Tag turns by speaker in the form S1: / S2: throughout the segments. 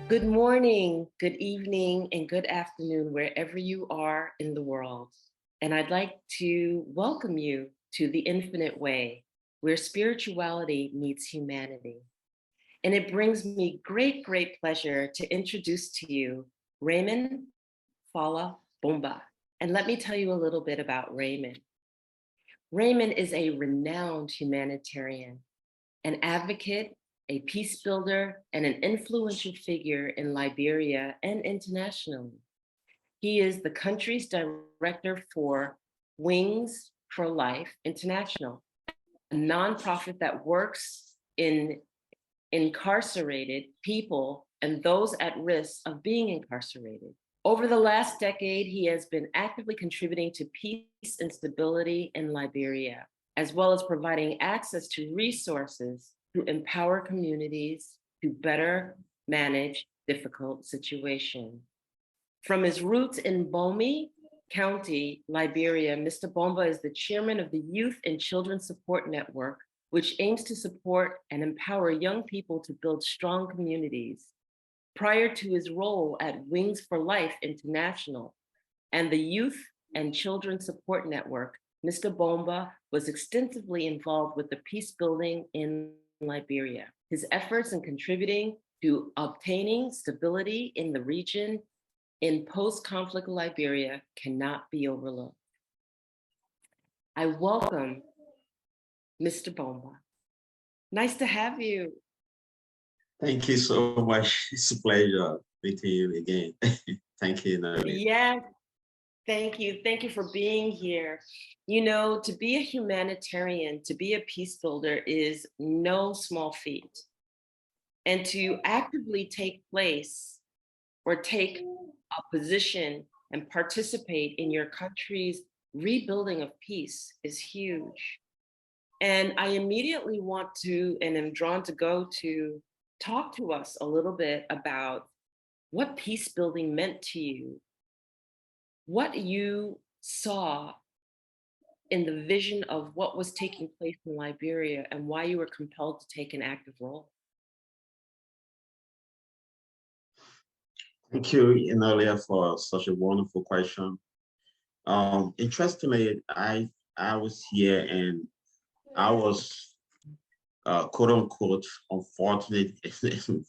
S1: Good morning, good evening, and good afternoon, wherever you are in the world. And I'd like to welcome you to the Infinite Way, where spirituality meets humanity. And it brings me great pleasure to introduce to you Raymond Fallah Bombo. And let me tell you a little bit about Raymond. Raymond is a renowned humanitarian, an advocate, a peace builder, and an influential figure in Liberia and internationally. He is the country's director for Wings for Life International, a nonprofit that works in incarcerated people and those at risk of being incarcerated. Over the last decade, he has been actively contributing to peace and stability in Liberia, as well as providing access to resources to empower communities to better manage difficult situations. From his roots in Bomi County, Liberia, Mr. Bombo is the chairman of the Youth and Children Support Network, which aims to support and empower young people to build strong communities. Prior to his role at Wings for Life International and the Youth and Children Support Network, Mr. Bomba was extensively involved with the peace building in Liberia. His efforts in contributing to obtaining stability in the region in post-conflict Liberia cannot be overlooked. I welcome Mr. Bomba. Nice to have you.
S2: Thank you so much. It's a pleasure meeting you again. Thank you, Enolia.
S1: Yes, thank you. Thank you for being here. You know, to be a humanitarian, to be a peace builder is no small feat. And to actively take place or take a position and participate in your country's rebuilding of peace is huge. And I immediately want to, and am drawn to go to, talk to us a little bit about what peace building meant to you, what you saw in the vision of what was taking place in Liberia, and why you were compelled to take an active role.
S2: Thank you, Enolia, for such a wonderful question. Interestingly, I was here and I was quote unquote unfortunate,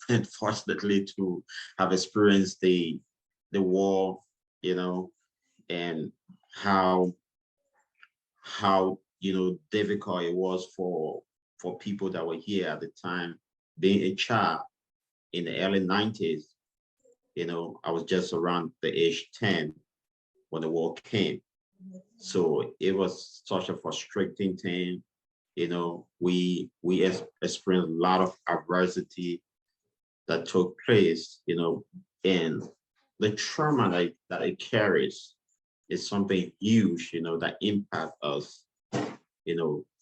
S2: unfortunately, to have experienced the war, and how difficult it was for people that were here at the time. Being a child in the early 90s, I was just around the age 10 when the war came. So it was such a frustrating thing. We experienced a lot of adversity that took place, and the trauma that it carries is something huge, that impact us,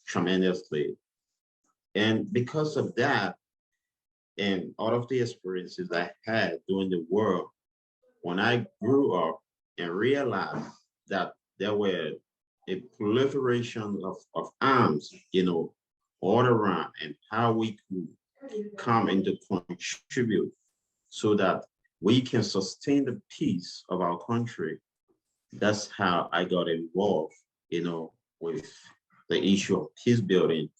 S2: tremendously. And because of that, and all of the experiences I had during the war, when I grew up and realized that there were a proliferation of arms, all around, and how we could come and to contribute so that we can sustain the peace of our country. That's how I got involved, with the issue of peace building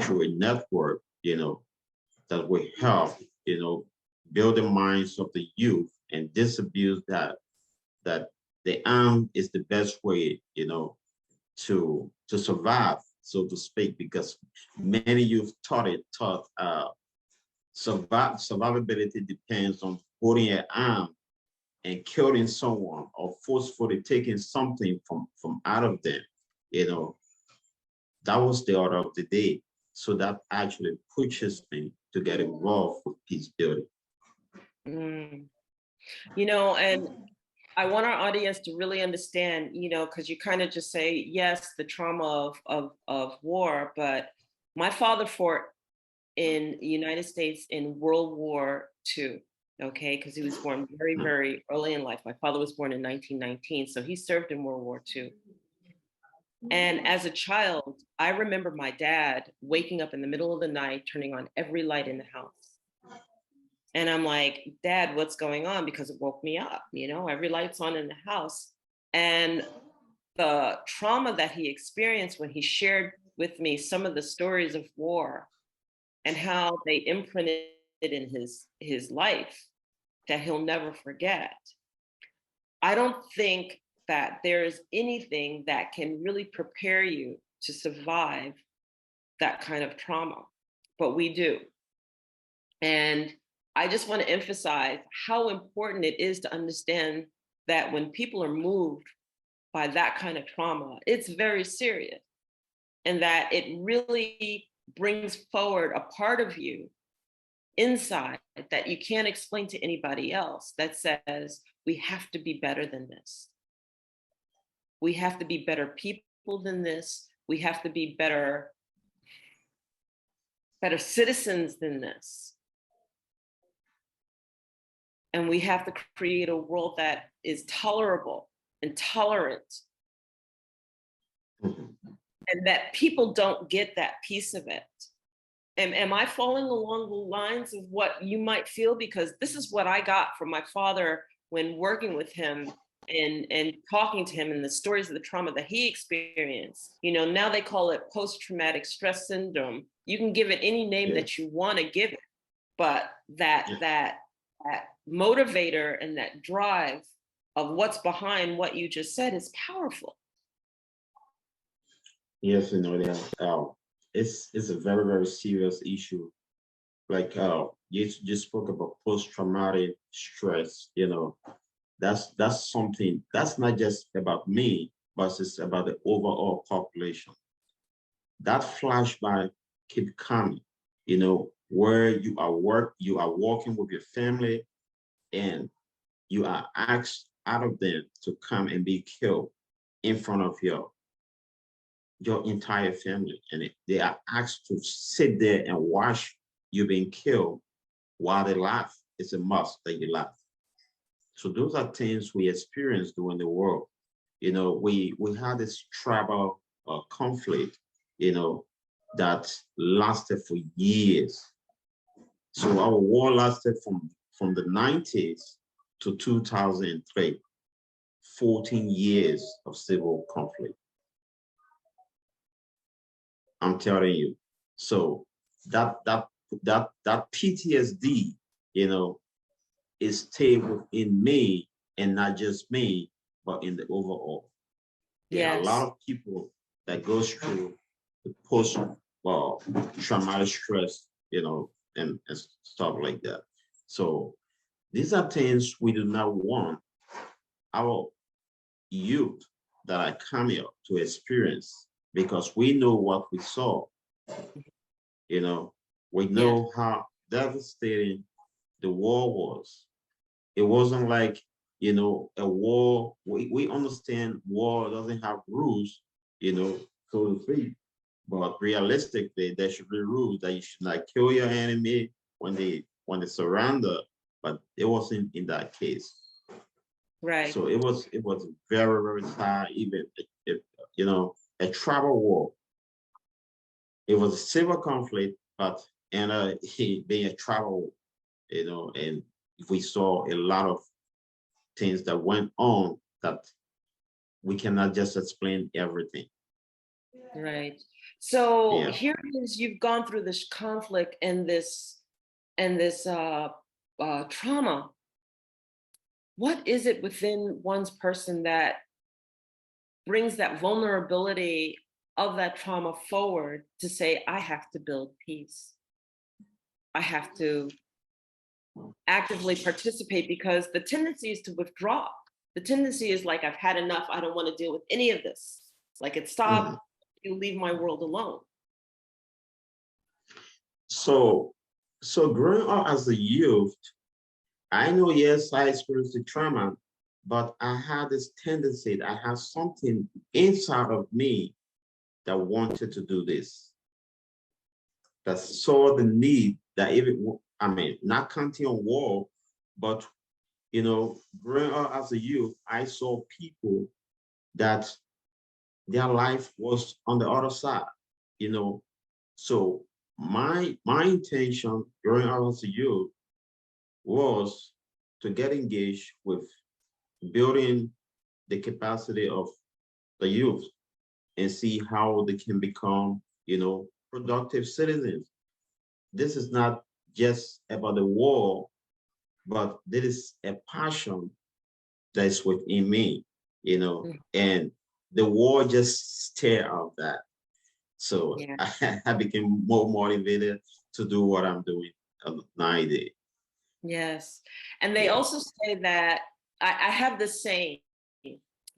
S2: through a network, that will help, build the minds of the youth and disabuse that the arm is the best way, to survive, so to speak, because many youth thought survivability depends on holding an arm and killing someone or forcefully taking something from out of them. That was the order of the day. So that actually pushes me to get involved with peace building.
S1: Mm. And I want our audience to really understand, because you kind of just say, yes, the trauma of war, but my father fought in the United States in World War II, okay, because he was born very early in life. My father was born in 1919, so he served in World War II. And as a child, I remember my dad waking up in the middle of the night, turning on every light in the house. And I'm like, Dad, what's going on? Because it woke me up, every light's on in the house. And the trauma that he experienced when he shared with me some of the stories of war and how they imprinted in his life that he'll never forget. I don't think that there is anything that can really prepare you to survive that kind of trauma, but we do. And I just want to emphasize how important it is to understand that when people are moved by that kind of trauma, it's very serious, and that it really brings forward a part of you inside that you can't explain to anybody else, that says, we have to be better than this. We have to be better people than this. We have to be better citizens than this. And we have to create a world that is tolerable and tolerant. And that people don't get that piece of it. Am I falling along the lines of what you might feel? Because this is what I got from my father when working with him and talking to him, and the stories of the trauma that he experienced. Now they call it post-traumatic stress syndrome. You can give it any name that you want to give it, but that motivator and that drive of what's behind what you just said is powerful.
S2: Yes, it's a very, very serious issue. Like you just spoke about post-traumatic stress, that's something that's not just about me, but it's about the overall population. That flashback keep coming, where you are walking with your family, and you are asked out of them to come and be killed in front of your entire family, and they are asked to sit there and watch you being killed while they laugh. It's a must that you laugh. So those are things we experience during the war. We had this tribal conflict, that lasted for years. So our war lasted from the 90s to 2003, 14 years of civil conflict. I'm telling you. So that PTSD, is stayed within me, and not just me, but in the overall. There are a lot of people that goes through the post traumatic stress, and stuff like that. So these are things we do not want our youth that are coming up to experience, because we know what we saw. We know how devastating the war was. It wasn't like, a war. We understand war doesn't have rules, so to speak. But realistically, there should be rules that you should not kill your enemy when they surrender. But it wasn't in that case.
S1: Right.
S2: So it was very, very sad. Even if, a tribal war. It was a civil conflict, but being a tribal war, and we saw a lot of things that went on that we cannot just explain everything.
S1: Right. So here it is, you've gone through this conflict and this trauma. What is it within one's person that brings that vulnerability of that trauma forward to say, I have to build peace? I have to actively participate, because the tendency is to withdraw. The tendency is like, I've had enough. I don't want to deal with any of this. Like, it stopped. You leave my world alone.
S2: So growing up as a youth, I know, yes, I experienced the trauma, but I had this tendency, I had something inside of me that wanted to do this, that saw the need, that even, not counting on war, but, growing up as a youth, I saw people that their life was on the other side, So my intention growing up as a youth was to get engaged with building the capacity of the youth and see how they can become, productive citizens. This is not just about the war, but this is a passion that is within me, and the war just stirred out that. So
S1: Yeah.
S2: I became more motivated to do what I'm doing nowadays.
S1: Yes. And they
S2: Yeah.
S1: also say that I have the saying,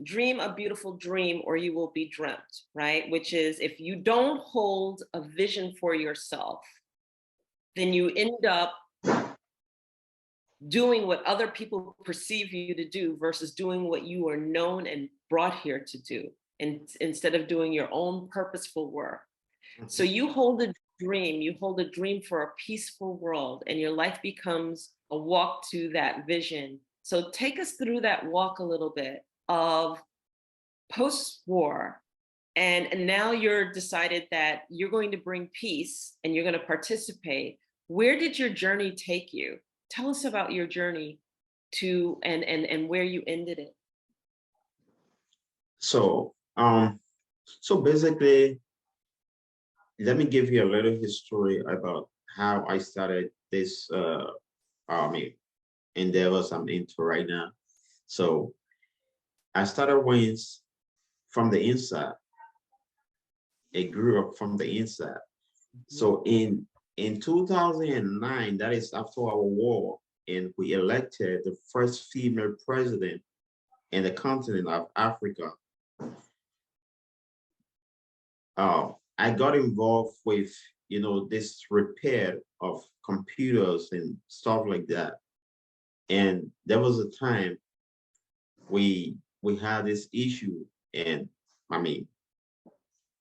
S1: dream a beautiful dream or you will be dreamt, right? Which is if you don't hold a vision for yourself, then you end up doing what other people perceive you to do versus doing what you are known and brought here to do, and instead of doing your own purposeful work. So you hold a dream for a peaceful world, and your life becomes a walk to that vision. So take us through that walk a little bit of post-war, and now you're decided that you're going to bring peace and you're going to participate. Where did your journey take you? Tell us about your journey to and where you ended it.
S2: So, so basically, let me give you a little history about how I started this army endeavors I'm into right now. So I started wins from the inside. It grew up from the inside. So in 2009, that is after our war, and we elected the first female president in the continent of Africa. I got involved with, this repair of computers and stuff like that. And there was a time we had this issue, and I mean,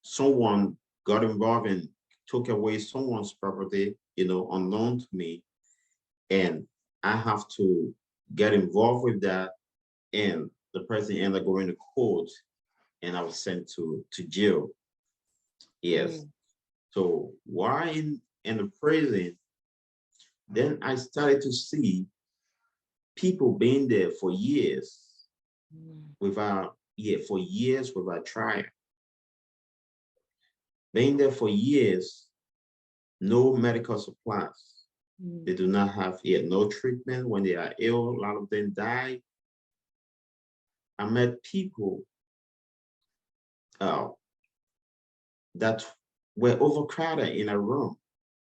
S2: someone got involved and took away someone's property, unknown to me, and I have to get involved with that, and the person ended up going to court, and I was sent to jail. Yes.
S1: Mm,
S2: So while in the prison, then I started to see people being there for years
S1: mm,
S2: for years without trial, being there for years, no medical supplies. They
S1: mm.
S2: do not have yet no treatment when they are ill. A lot of them die. I met people uh, that were overcrowded in a room.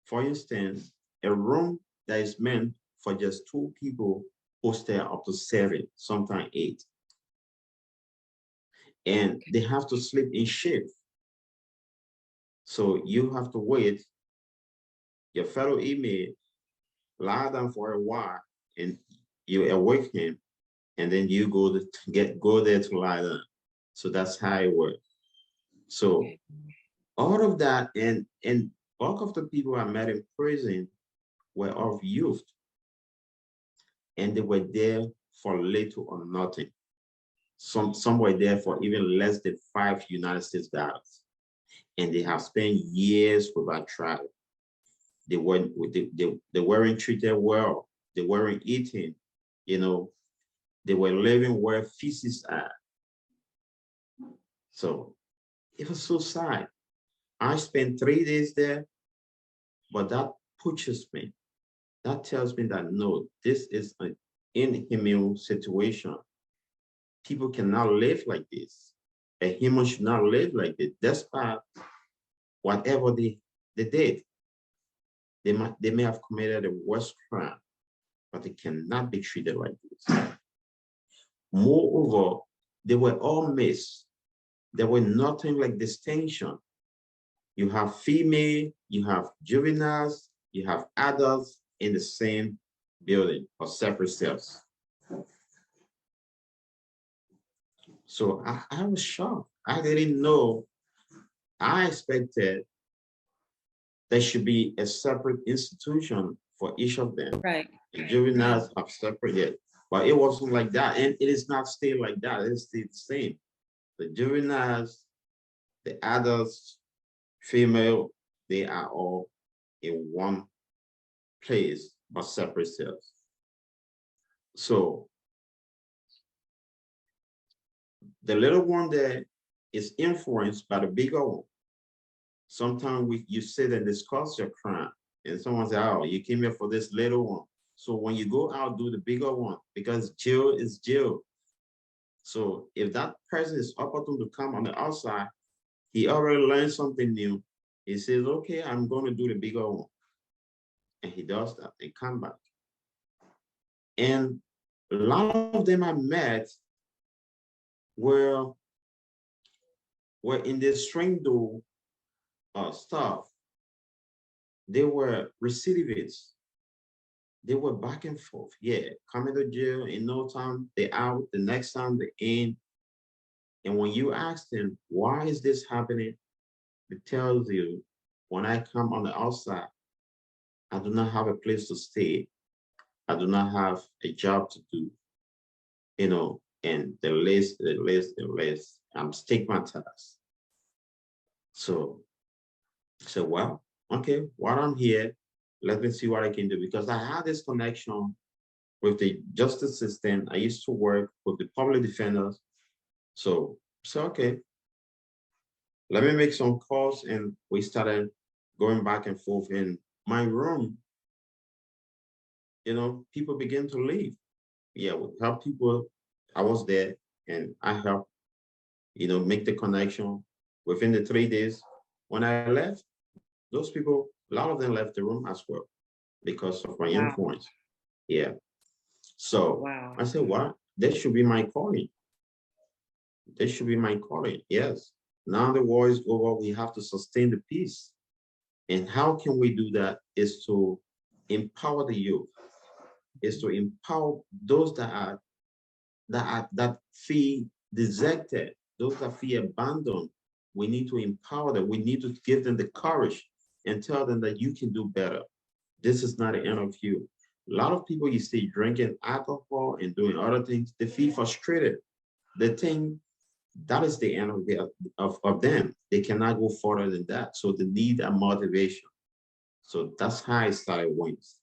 S2: For instance, a room that is meant for just two people hosted up to seven, sometimes eight. And they have to sleep in shift. So you have to wait. Your fellow inmate lie down for a while, and you awake him, and then you go there to lie down. So that's how it works. So
S1: Okay.
S2: all of that, and bulk of the people I met in prison were of youth, and they were there for little or nothing. Some were there for even less than $5 US, and they have spent years without trial. They weren't treated well. They weren't eating. You know, they were living where feces are. So it was so sad. I spent 3 days there, but that pushes me. That tells me that no, this is an inhumane situation. People cannot live like this. A human should not live like this, despite whatever they did. They may have committed a worse crime, but they cannot be treated like this. Moreover, they were all mixed. There were nothing like distinction. You have female, you have juveniles, you have adults in the same building or separate cells. So I was shocked. I didn't know. I expected there should be a separate institution for each of them.
S1: Right.
S2: The
S1: Yeah.
S2: juveniles have separate yet, but it wasn't like that. And it is not still like that. It's still the same. The juveniles, the adults, female, they are all in one place but separate cells. So the little one there is influenced by the bigger one. Sometimes you sit and discuss your crime, and someone say, "Oh, you came here for this little one." So when you go out, do the bigger one, because jail is jail. So if that person is opportune to come on the outside, he already learned something new. He says, "Okay, I'm going to do the bigger one," and he does that and come back. And a lot of them I met were in this string door stuff. They were recidivists. They were back and forth. Yeah, coming to jail in no time, they out, the next time they in. And when you ask them, why is this happening? It tells you, when I come on the outside, I do not have a place to stay. I do not have a job to do, and the list, I'm stigmatized. So well, okay, while I'm here, let me see what I can do, because I had this connection with the justice system. I used to work with the public defenders. So okay, let me make some calls, and we started going back and forth in my room. People begin to leave. Yeah, we help people. I was there, and I helped, make the connection. Within the 3 days, when I left, those people, a lot of them left the room as well because of my
S1: Wow.
S2: influence. Yeah. So
S1: Wow.
S2: I said, what? This should be my calling. This should be my calling. Yes. Now the war is over. We have to sustain the peace. And how can we do that? Is to empower the youth, is to empower those that feel deserted, those that feel abandoned. We need to empower them. We need to give them the courage and tell them that you can do better. This is not the end of you. A lot of people you see drinking alcohol and doing other things, they feel frustrated. They think that is the end of them. They cannot go further than that. So they need a motivation. So that's how I started Wings.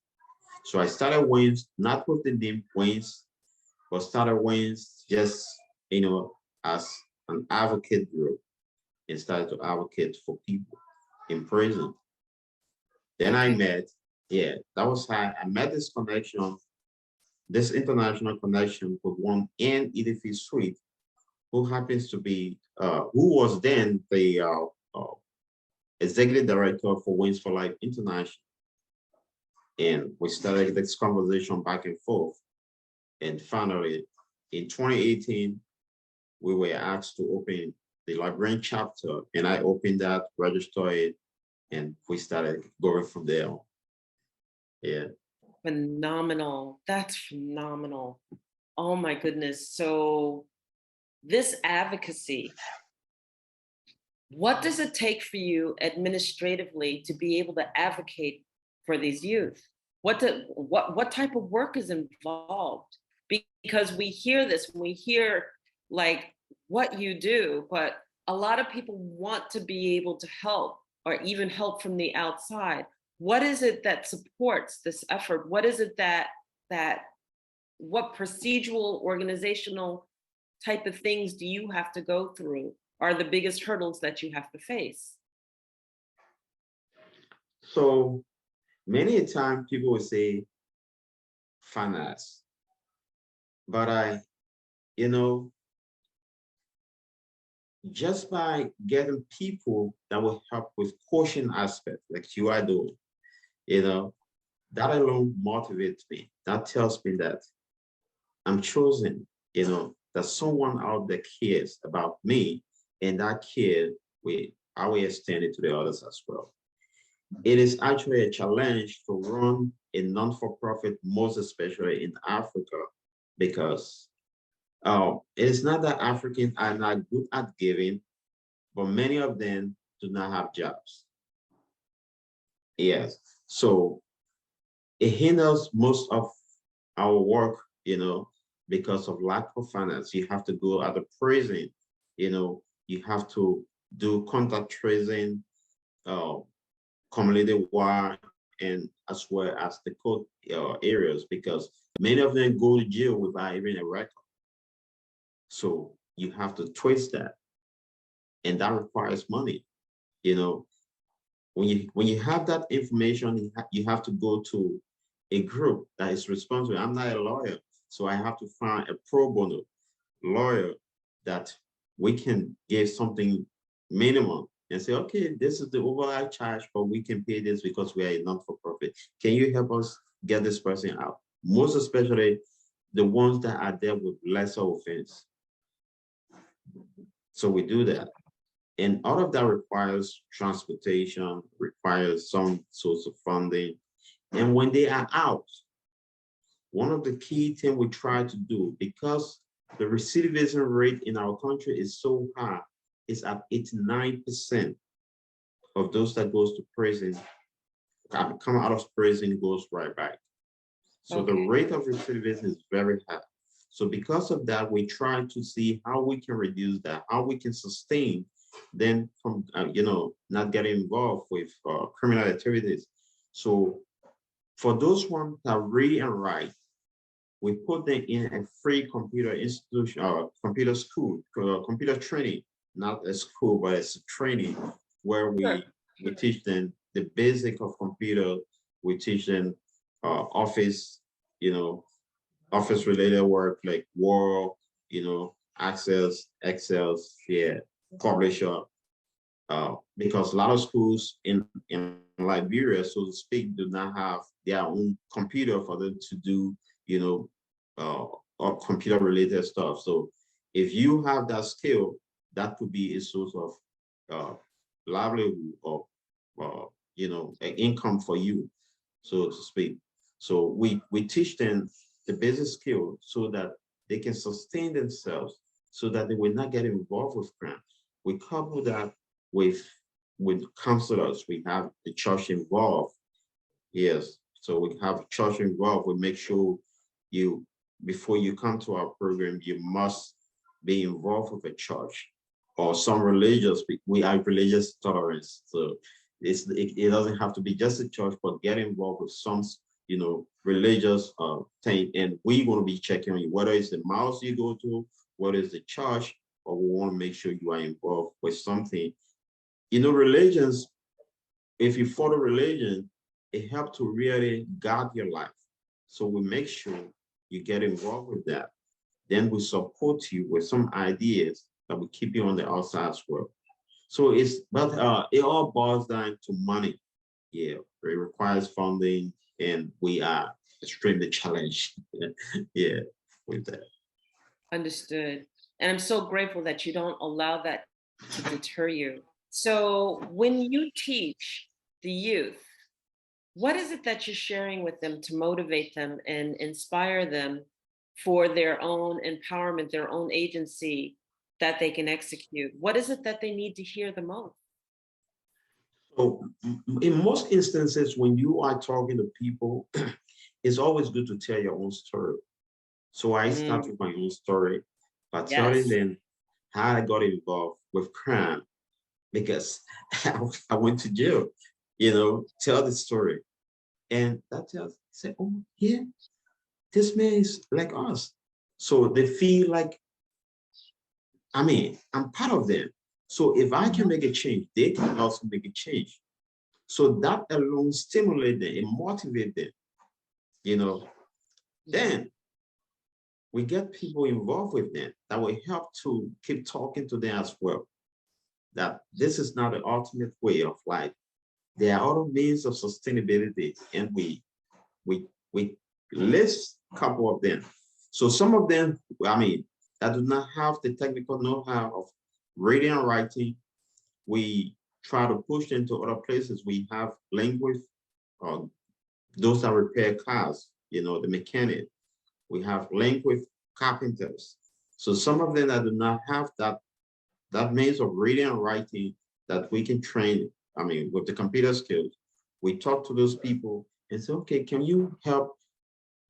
S2: So I started Wings, not with the name Wings, but started Wings just, as an advocate group, and started to advocate for people in prison. Then I met, yeah, that was how I met this connection, this international connection with one in Edith Sweet, who happens to be, who was then the executive director for Wings for Life International. And we started this conversation back and forth. And finally, in 2018, we were asked to open the Liberian chapter, and I opened that, registered it, and we started going from there. Yeah.
S1: Phenomenal. That's phenomenal. Oh my goodness. So this advocacy, what does it take for you administratively to be able to advocate for these youth? What type of work is involved? Because we hear this, we hear like what you do, but a lot of people want to be able to help or even help from the outside. What is it that supports this effort? What is it that what procedural organizational type of things do you have to go through are the biggest hurdles that you have to face?
S2: So many a time people will say finance, but you know, just by getting people that will help with coaching aspect, like you are doing, you know, that alone motivates me. That tells me that I'm chosen, that someone out there cares about me, and that care, I will extend it to the others as well. It is actually a challenge to run a non-for-profit, most especially in Africa, because it is not that Africans are not good at giving, but many of them do not have jobs. Yes, so it hinders most of our work, because of lack of finance. You have to go at the prison, you have to do contact tracing, community wide, and as well as the code areas, because Many of them go to jail without even a record. So you have to twist that, and that requires money. You know, when you have that information, you have to go to a group that is responsible. I'm not a lawyer, so I have to find a pro bono lawyer that we can give something minimum and say, okay, this is the overall charge, but we can pay this because we are a not-for-profit. Can you help us get this person out? Most especially the ones that are there with lesser offense. So we do that. And all of that requires transportation, requires some source of funding. And when they are out, one of the key things we try to do, because the recidivism rate in our country is so high, is at 89% of those that goes to prison, come out of prison, goes right back. So the rate of recidivism is very high. So because of that, we try to see how we can reduce that, how we can sustain them from, not getting involved with criminal activities. So for those ones that read and write, we put them in a free computer institution, computer school, computer training, not a school, but it's a training where we teach them the basic of computer. We teach them office, office related work like Word, Access, Excel, Publisher, because a lot of schools in Liberia, so to speak, do not have their own computer for them to do, or computer related stuff. So if you have that skill, that could be a source of livelihood or, an income for you, so to speak. So we teach them the basic skill so that they can sustain themselves, so that they will not get involved with crime. We couple that with counselors. We have the church involved. Yes, so we have church involved. We make sure before you come to our program, you must be involved with a church or some religious. We are religious tolerance, so it doesn't have to be just a church, but get involved with some religious thing, and we're going to be checking on you, whether it's the mosque you go to, whether it's the church, or we want to make sure you are involved with something. Religions, if you follow religion, it helps to really guide your life. So we make sure you get involved with that. Then we support you with some ideas that will keep you on the outside as well. So it all boils down to money. Yeah, it requires funding, and we are extremely challenged. Yeah, with that.
S1: Understood. And I'm so grateful that you don't allow that to deter you. So when you teach the youth, what is it that you're sharing with them to motivate them and inspire them for their own empowerment, their own agency that they can execute? What is it that they need to hear the most?
S2: So in most instances, when you are talking to people, it's always good to tell your own story. So I start with my own story by telling them how I got involved with crime, because I went to jail, tell the story. And that tells, say, oh, yeah, this man is like us. So they feel like, I'm part of them. So if I can make a change, they can also make a change. So that alone stimulates them and motivates them, Then we get people involved with them that will help to keep talking to them as well. That this is not the ultimate way of life. There are other means of sustainability, and we list a couple of them. So some of them, that do not have the technical know-how of reading and writing, we try to push them to other places. We have language, those that repair cars, the mechanic. We have language carpenters. So some of them that do not have that means of reading and writing, that we can train, with the computer skills. We talk to those people and say, okay, can you help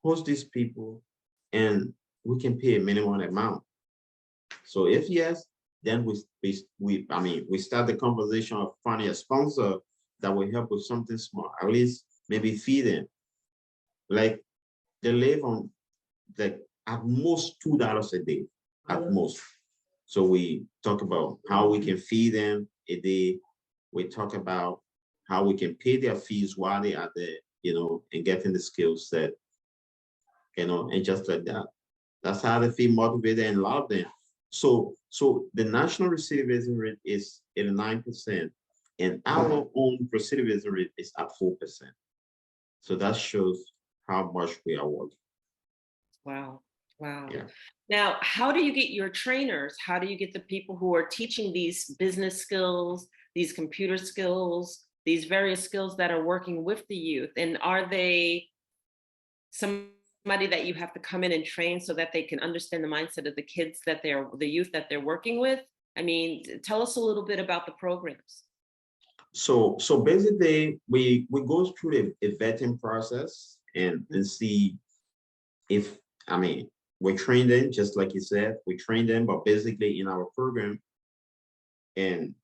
S2: host these people? And we can pay a minimum amount. So if yes, then we start the conversation of finding a sponsor that will help with something small, at least maybe feed them. Like they live on like at most $2 a day, at most. So we talk about how we can feed them a day. We talk about how we can pay their fees while they are there, and getting the skill set, and just like that. That's how they feel motivated and love them. So the national recidivism rate is 89%, and our own recidivism rate is at 4%. So that shows how much we are working.
S1: Wow. Wow.
S2: Yeah.
S1: Now, how do you get your trainers? How do you get the people who are teaching these business skills, these computer skills, these various skills that are working with the youth? And are they somebody that you have to come in and train so that they can understand the mindset of the kids the youth that they're working with? I mean, tell us a little bit about the programs.
S2: So basically, we go through a vetting process and see if, we train them, just like you said, we train them, but basically in our program, and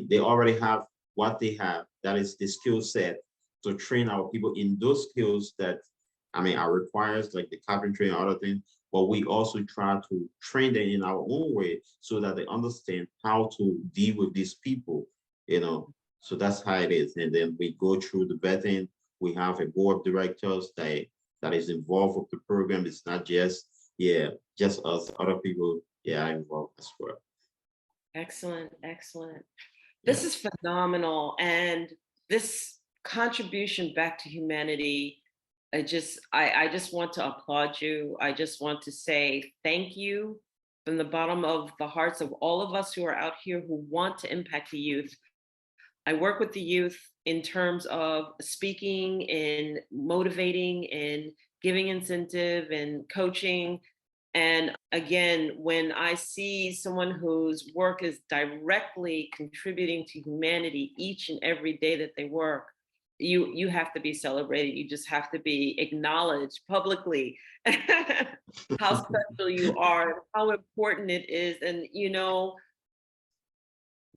S2: they already have what they have, that is the skill set to train our people in those skills that are requires, like the carpentry and other things, but we also try to train them in our own way so that they understand how to deal with these people, so that's how it is. And then we go through the vetting. We have a board of directors that is involved with the program. It's not just us, other people are involved as well.
S1: Excellent, excellent.
S2: Yeah.
S1: This is phenomenal. And this contribution back to humanity, I just want to applaud you. I just want to say thank you from the bottom of the hearts of all of us who are out here who want to impact the youth. I work with the youth in terms of speaking and motivating and giving incentive and coaching. And again, when I see someone whose work is directly contributing to humanity each and every day that they work, you have to be celebrated. You just have to be acknowledged publicly how special you are, how important it is. And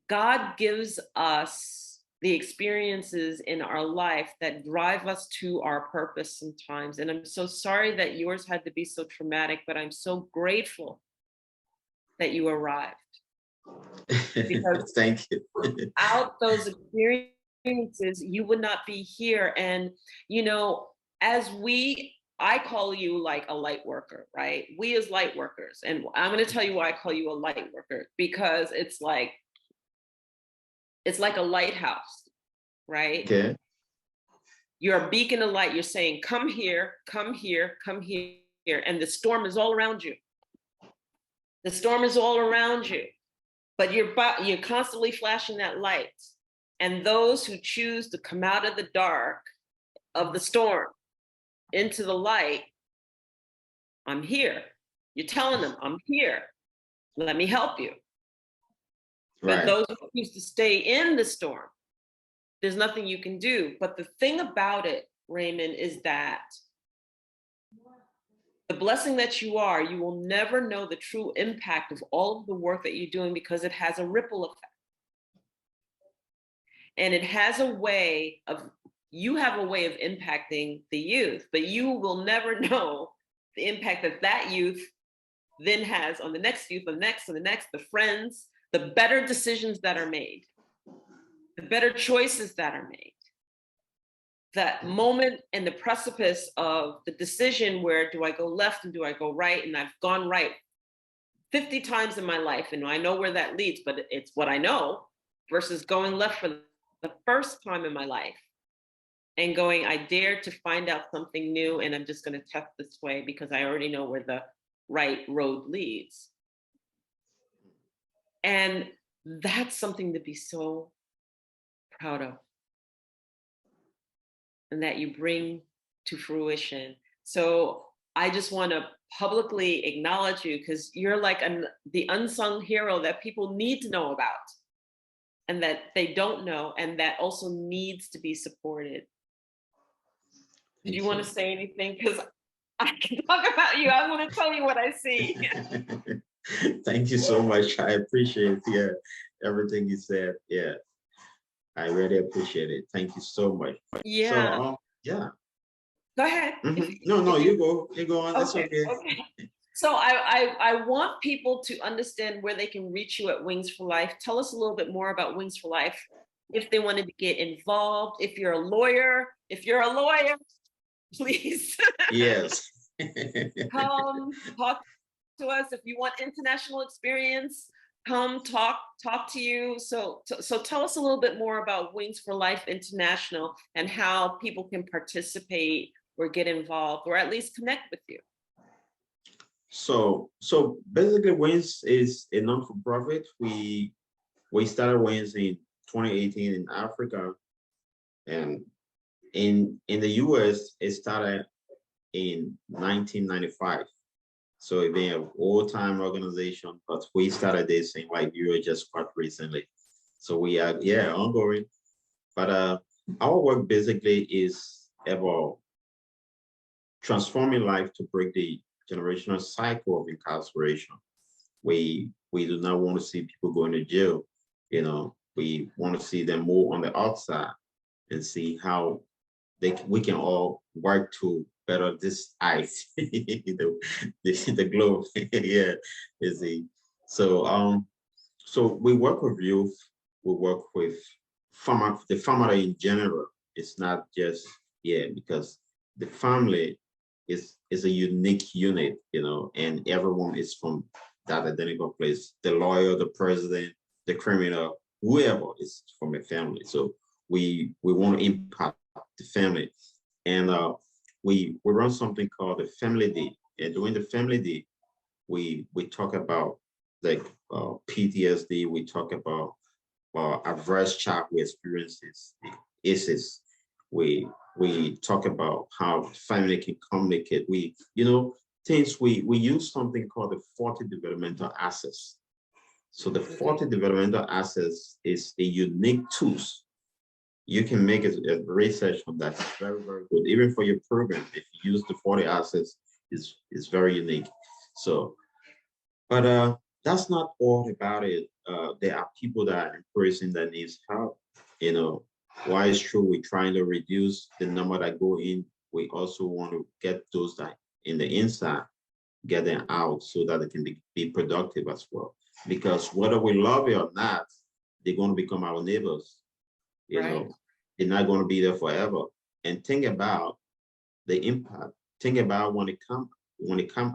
S1: God gives us the experiences in our life that drive us to our purpose sometimes. And I'm so sorry that yours had to be so traumatic, but I'm so grateful that you arrived. Because
S2: thank you.
S1: without those experiences, you would not be here. And, I call you like a light worker, right? We as light workers. And I'm going to tell you why I call you a light worker, because it's like a lighthouse, right?
S2: Okay.
S1: You're a beacon of light. You're saying, come here, come here, come here. And the storm is all around you. The storm is all around you, but you're constantly flashing that light. And those who choose to come out of the dark of the storm into the light, I'm here. You're telling them, I'm here. Let me help you. But
S2: Right.
S1: those who choose to stay in the storm, there's nothing you can do. But the thing about it, Raymond, is that the blessing that you are, you will never know the true impact of all of the work that you're doing, because it has a ripple effect. And it has you have a way of impacting the youth, but you will never know the impact that youth then has on the next youth, the next, and the next, the friends, the better decisions that are made, the better choices that are made. That moment and the precipice of the decision, where do I go left and do I go right? And I've gone right 50 times in my life, and I know where that leads, but it's what I know, versus going left for the first time in my life and going, I dare to find out something new, and I'm just going to test this way because I already know where the right road leads. And that's something to be so proud of, and that you bring to fruition. So I just want to publicly acknowledge you, because you're like the unsung hero that people need to know about, and that they don't know, and that also needs to be supported. Do you want to say anything? Because I can talk about you. I want to tell you what I see.
S2: Thank you so much. I appreciate everything you said. Yeah, I really appreciate it. Thank you so much.
S1: Yeah.
S2: So, yeah.
S1: Go ahead.
S2: No, no,
S1: If you,
S2: you go on. It's
S1: okay,
S2: okay.
S1: okay. So I want people to understand where they can reach you at Wings for Life. Tell us a little bit more about Wings for Life. If they wanted to get involved, if you're a lawyer, please
S2: Yes.
S1: come talk to us. If you want international experience, come talk to you. So tell us a little bit more about Wings for Life International and how people can participate or get involved or at least connect with you.
S2: So basically, Wins is a non-for-profit. We started Wins in 2018 in Africa, and in the US it started in 1995. So it's been an old-time organization, but we started this in Liberia just quite recently. So we are, yeah, ongoing. But our work basically is about transforming life to break the generational cycle of incarceration. We do not want to see people going to jail. You know, we want to see them more on the outside and see how we can all work to better this ice, the globe. Yeah, is the so we work with youth, we work with the family in general. It's not just, yeah, because the family is a unique unit, you know, and everyone is from that identical place. The lawyer, the president, the criminal, whoever is from a family. So we want to impact the family, and we run something called the Family Day. And during the Family Day, we talk about like PTSD. We talk about adverse childhood experiences, ISIS. We talk about how family can communicate. Things we use something called the Foti developmental access. So the Foti developmental access is a unique tool. You can make a research on that. It's very, very good. Even for your program, if you use the 40 assets, is very unique. So, but that's not all about it. There are people that are embracing that needs help. You know, why it's true, we're trying to reduce the number that go in. We also want to get those that in the inside, get them out so that they can be productive as well. Because whether we love it or not, they're going to become our neighbors. You know, they're not going to be there forever. And think about the impact. Think about when it come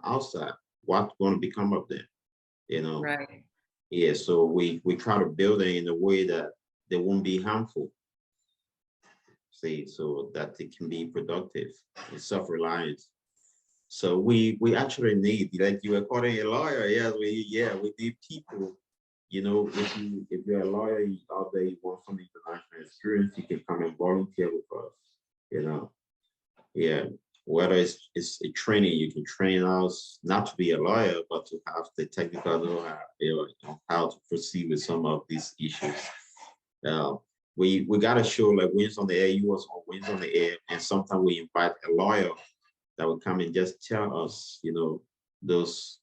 S2: outside, what's going to become of them. You know,
S1: Right.
S2: yeah. So we try to build it in a way that they won't be harmful. See, so that they can be productive and self-reliant. So we actually need, like you were calling a lawyer. Yes, we need people. You know, if you're a lawyer out there, you want some international experience, you can come and volunteer with us. You know, yeah. Whether it's a training, you can train us not to be a lawyer, but to have the technical know-how, how to proceed with some of these issues. Uh, we gotta show like Wins on the Air. You was on Wins on the Air, and sometimes we invite a lawyer that will come and just tell us, those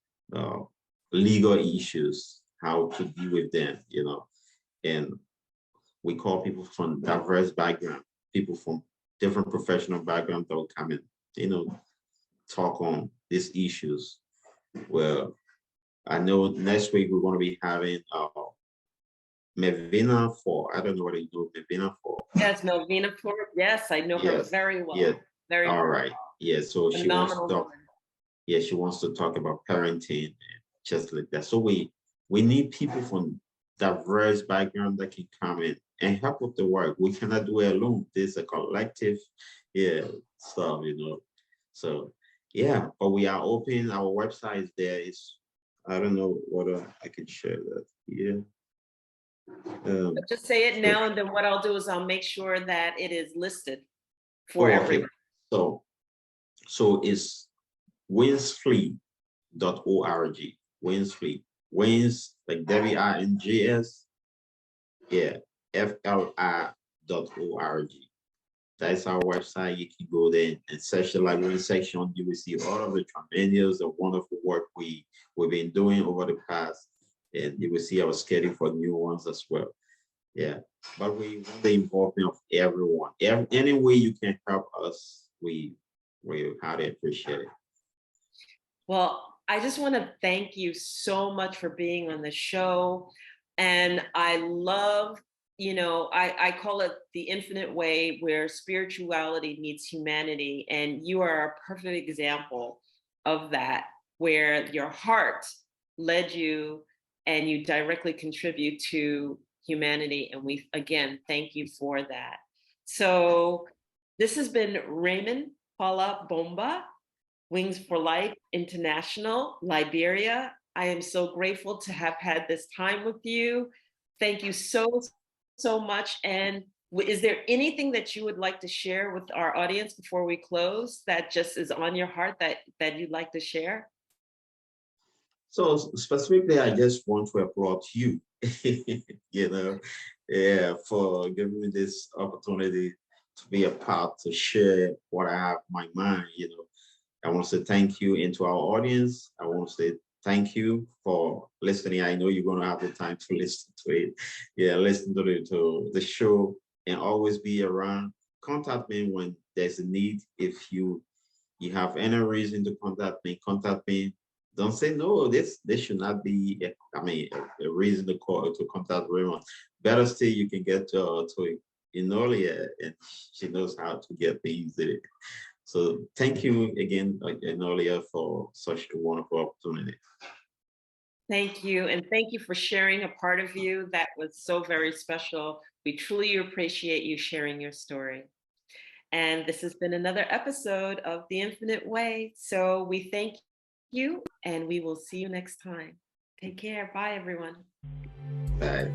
S2: legal issues, how to deal with them, and we call people from diverse background, people from different professional backgrounds that will come and, talk on these issues. Well, I know next week we're going to be having Mevina for, I don't know what you do, Mevina for.
S1: Yes, Melvina Ford. Yes, I know her very well.
S2: Yeah.
S1: Very
S2: All
S1: well.
S2: right. Yeah. So she wants to
S1: Phenomenal
S2: talk.
S1: woman.
S2: Yeah, she wants to talk about parenting and just like that. So we need people from diverse background that can come in and help with the work. We cannot do it alone. There's a collective, stuff, So yeah, but we are open. Our website is there. I don't know whether I can share that. Yeah.
S1: Just say it
S2: So,
S1: now, and then what I'll do is I'll make sure that it is listed for
S2: okay.
S1: everyone.
S2: So it's winsfleet.org. Winsfleet. Wins like WINGS. Yeah. FLI.org. That's our website. You can go there and search the library section. You will see all of the tremendous and wonderful work we've been doing over the past. And you will see our schedule for new ones as well. Yeah. But we want the involvement of everyone. Any way you can help us, we We highly appreciate it.
S1: Well, I just want to thank you so much for being on the show. And I love, I call it the infinite way where spirituality meets humanity. And you are a perfect example of that, where your heart led you and you directly contribute to humanity. And we, again, thank you for that. So this has been Raymond Fallah Bomba, Wings for Life International, Liberia. I am so grateful to have had this time with you. Thank you so much. And is there anything that you would like to share with our audience before we close that just is on your heart that you'd like to share?
S2: So specifically, I just want to applaud you, you know, yeah, for giving me this opportunity to be a part to share what I have in my mind. I want to say thank you into our audience. I want to say thank you for listening. I know you're going to have the time to listen to it. Yeah, listen to the show and always be around. Contact me when there's a need. If you have any reason to contact me. Don't say no. This should not be a reason to call to contact Raymond. Better still, you can get to Enolia, and she knows how to get things there. So thank you again, Enolia, for such a wonderful opportunity.
S1: Thank you. And thank you for sharing a part of you that was so very special. We truly appreciate you sharing your story. And this has been another episode of The Infinite Way. So we thank you and we will see you next time. Take care. Bye, everyone.
S2: Bye.